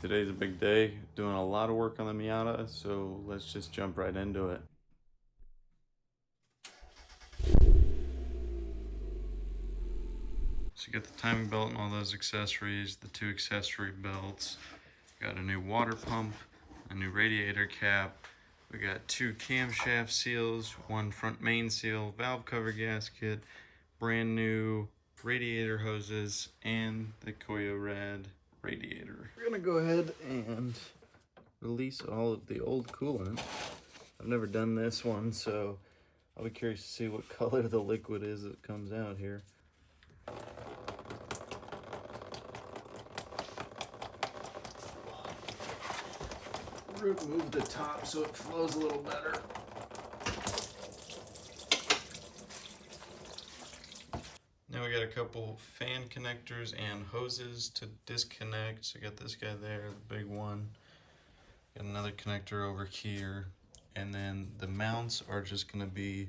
Today's a big day, doing a lot of work on the Miata, so let's just jump right into it. So you got the timing belt and all those accessories, the two accessory belts. Got a new water pump, a new radiator cap. We got two camshaft seals, one front main seal, valve cover gasket, brand new radiator hoses, and the Koyo Rad radiator. We're gonna go ahead and release all of the old coolant. I've never done this one, so I'll be curious to see what color the liquid is that comes out here. Remove the top so it flows a little better. Now we got a couple fan connectors and hoses to disconnect. So we got this guy there, the big one. Got another connector over here. And then the mounts are just gonna be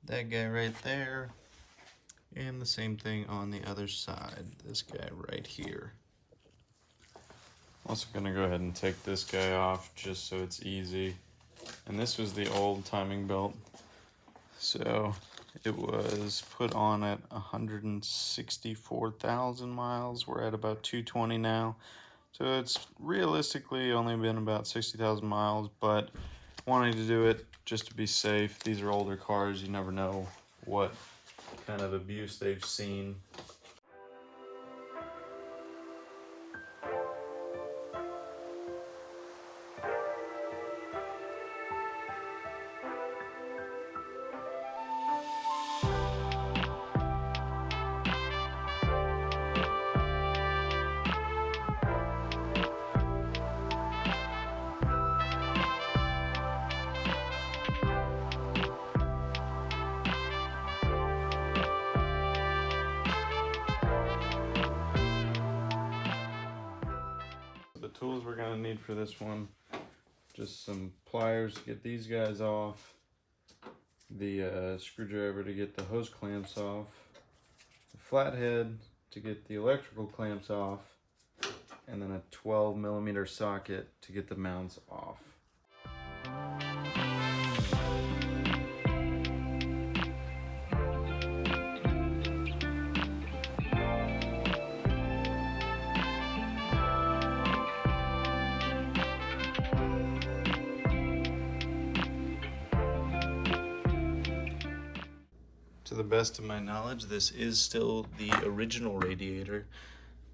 that guy right there. And the same thing on the other side, this guy right here. Also gonna go ahead and take this guy off just so it's easy. And this was the old timing belt. So it was put on at 164,000 miles. We're at about 220 now. So it's realistically only been about 60,000 miles, but wanting to do it just to be safe. These are older cars, you never know what kind of abuse they've seen. The tools we're gonna need for this one, just some pliers to get these guys off, the screwdriver to get the hose clamps off, the flathead to get the electrical clamps off, and then a 12mm socket to get the mounts off. To the best of my knowledge, this is still the original radiator,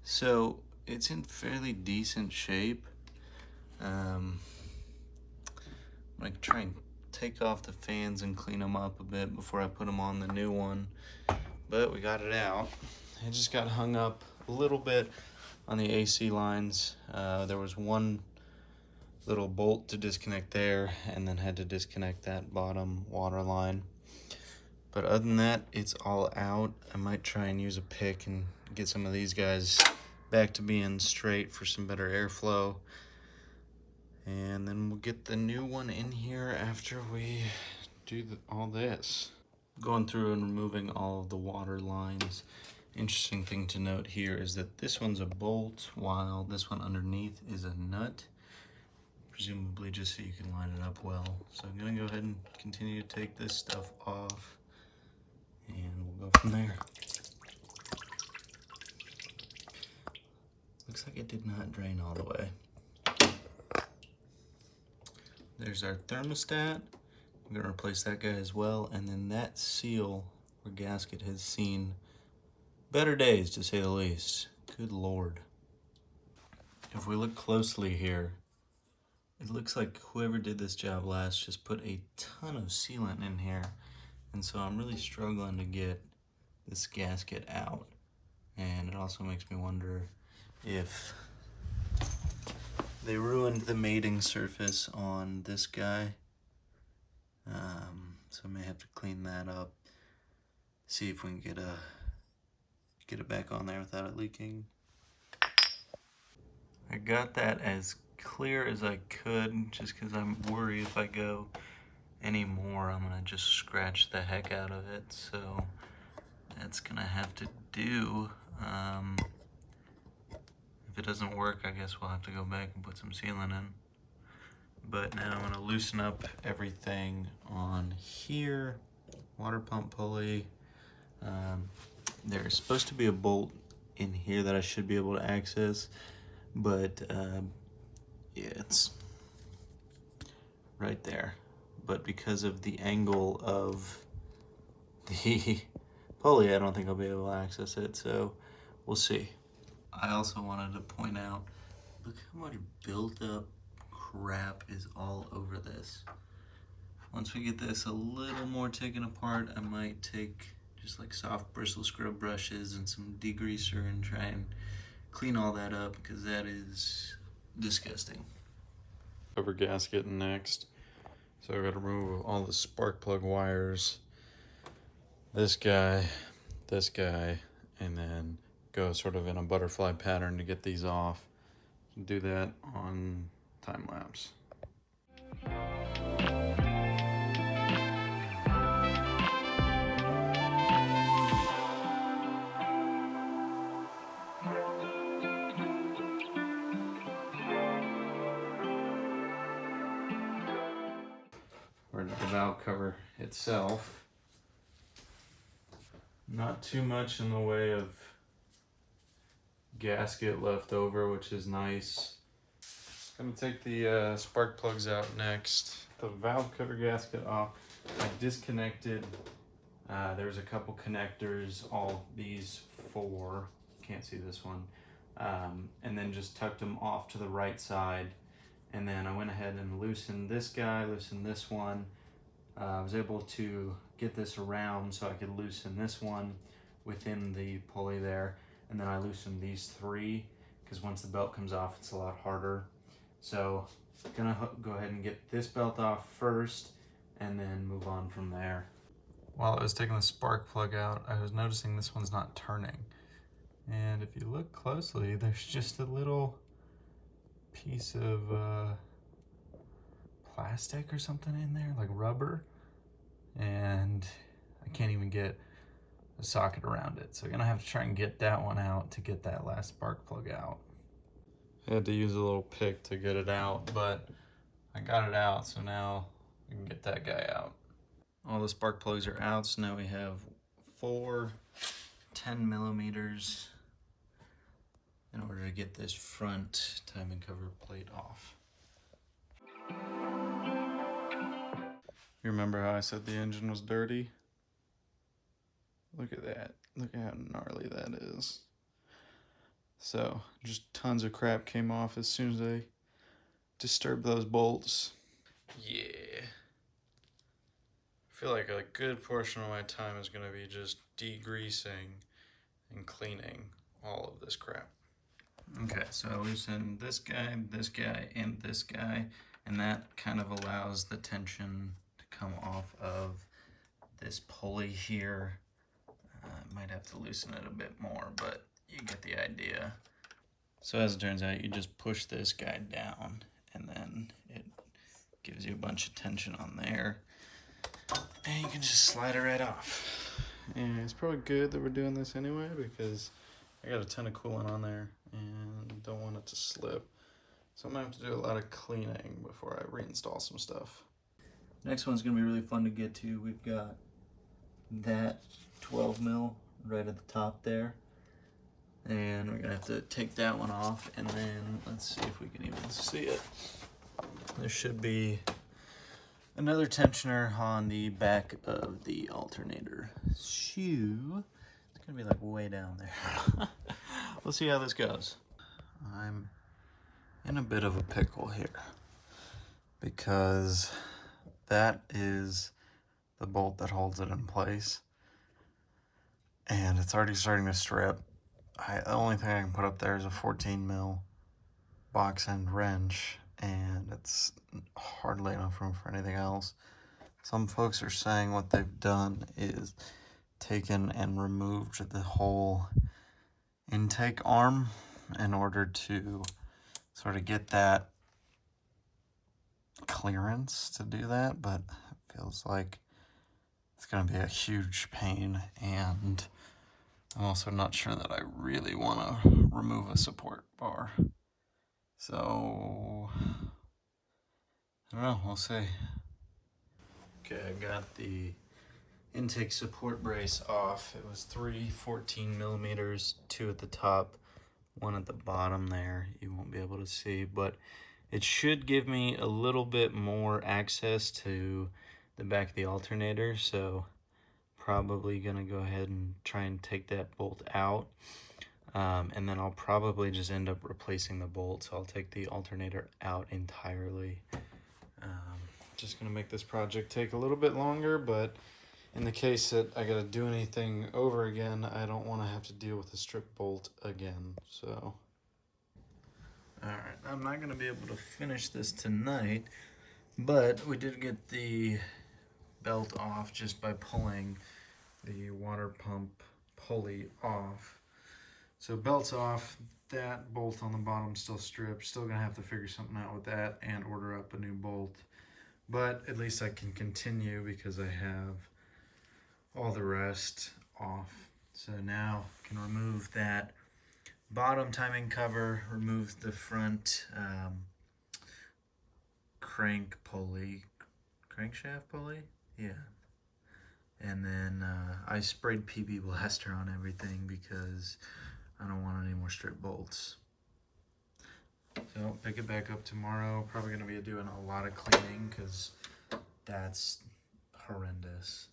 so it's in fairly decent shape. I'm gonna try and take off the fans and clean them up a bit before I put them on the new one, but we got it out. It just got hung up a little bit on the AC lines. There was one little bolt to disconnect there, and then had to disconnect that bottom water line. But other than that, it's all out. I might try and use a pick and get some of these guys back to being straight for some better airflow. And then we'll get the new one in here after we do all this. Going through and removing all of the water lines. Interesting thing to note here is that this one's a bolt, while this one underneath is a nut. Presumably just so you can line it up well. So I'm gonna go ahead and continue to take this stuff off, and we'll go from there. Looks like it did not drain all the way. There's our thermostat. I'm gonna replace that guy as well, and then that seal or gasket has seen better days, to say the least. Good Lord. If we look closely here, it looks like whoever did this job last just put a ton of sealant in here. And so I'm really struggling to get this gasket out. And it also makes me wonder if they ruined the mating surface on this guy. So I may have to clean that up. See if we can get it back on there without it leaking. I got that as clear as I could, just because I'm worried if I go any more, I'm gonna just scratch the heck out of it. So that's gonna have to do. If it doesn't work, I guess we'll have to go back and put some sealant in. But now I'm gonna loosen up everything on here. Water pump pulley. There's supposed to be a bolt in here that I should be able to access, but yeah, it's right there. But because of the angle of the pulley, I don't think I'll be able to access it, so we'll see. I also wanted to point out, look how much built up crap is all over this. Once we get this a little more taken apart, I might take just like soft bristle scrub brushes and some degreaser and try and clean all that up, because that is disgusting. Cover gasket next. So I've got to remove all the spark plug wires. This guy, and then go sort of in a butterfly pattern to get these off. Do that on time lapse. Or the valve cover itself. Not too much in the way of gasket left over, which is nice. Gonna take the spark plugs out next. The valve cover gasket off. I disconnected. There's a couple connectors, all these four. Can't see this one. And then just tucked them off to the right side. And then I went ahead and loosened this guy, loosened this one. I was able to get this around so I could loosen this one within the pulley there. And then I loosened these three, because once the belt comes off, it's a lot harder. So I'm gonna go ahead and get this belt off first and then move on from there. While I was taking the spark plug out, I was noticing this one's not turning. And if you look closely, there's just a little piece of plastic or something in there, like rubber, and I can't even get a socket around it. So I'm gonna have to try and get that one out to get that last spark plug out. I had to use a little pick to get it out, but I got it out, so now we can get that guy out. All the spark plugs are out, so now we have 4 10 millimeters in order to get this front timing cover plate off. You remember how I said the engine was dirty? Look at that. Look at how gnarly that is. So, just tons of crap came off as soon as I disturbed those bolts. Yeah. I feel like a good portion of my time is going to be just degreasing and cleaning all of this crap. Okay, so I loosened this guy, and this guy, and that kind of allows the tension to come off of this pulley here. Might have to loosen it a bit more, but you get the idea. So as it turns out, you just push this guy down, and then it gives you a bunch of tension on there, and you can just slide it right off. And it's probably good that we're doing this anyway, because I got a ton of coolant on there and don't want it to slip. So I'm gonna have to do a lot of cleaning before I reinstall some stuff. Next one's gonna be really fun to get to. We've got that 12 mil right at the top there. And we're gonna have to take that one off, and then let's see if we can even see it. There should be another tensioner on the back of the alternator shoe. It's gonna be like way down there. We'll see how this goes. I'm in a bit of a pickle here because that is the bolt that holds it in place, and it's already starting to strip. The only thing I can put up there is a 14 mil box end wrench, and it's hardly enough room for anything else. Some folks are saying what they've done is taken and removed the whole intake arm in order to sort of get that clearance to do that, but it feels like it's going to be a huge pain, and I'm also not sure that I really want to remove a support bar. So, I don't know, we'll see. Okay, I got the intake support brace off. It was 3 14 millimeters, 2 at the top, 1 at the bottom there. You won't be able to see, but it should give me a little bit more access to the back of the alternator, so probably gonna go ahead and try and take that bolt out. And then I'll probably just end up replacing the bolt, so I'll take the alternator out entirely. Just gonna make this project take a little bit longer, but in the case that I gotta do anything over again, I don't wanna have to deal with a strip bolt again, so. Alright, I'm not gonna be able to finish this tonight, but we did get the belt off just by pulling the water pump pulley off. So belt's off, that bolt on the bottom still stripped, still gonna have to figure something out with that and order up a new bolt. But at least I can continue because I have all the rest off. So now I can remove that bottom timing cover, remove the front crank pulley, crankshaft pulley? Yeah. And then I sprayed PB Blaster on everything because I don't want any more strip bolts. So I'll pick it back up tomorrow. Probably gonna be doing a lot of cleaning because that's horrendous.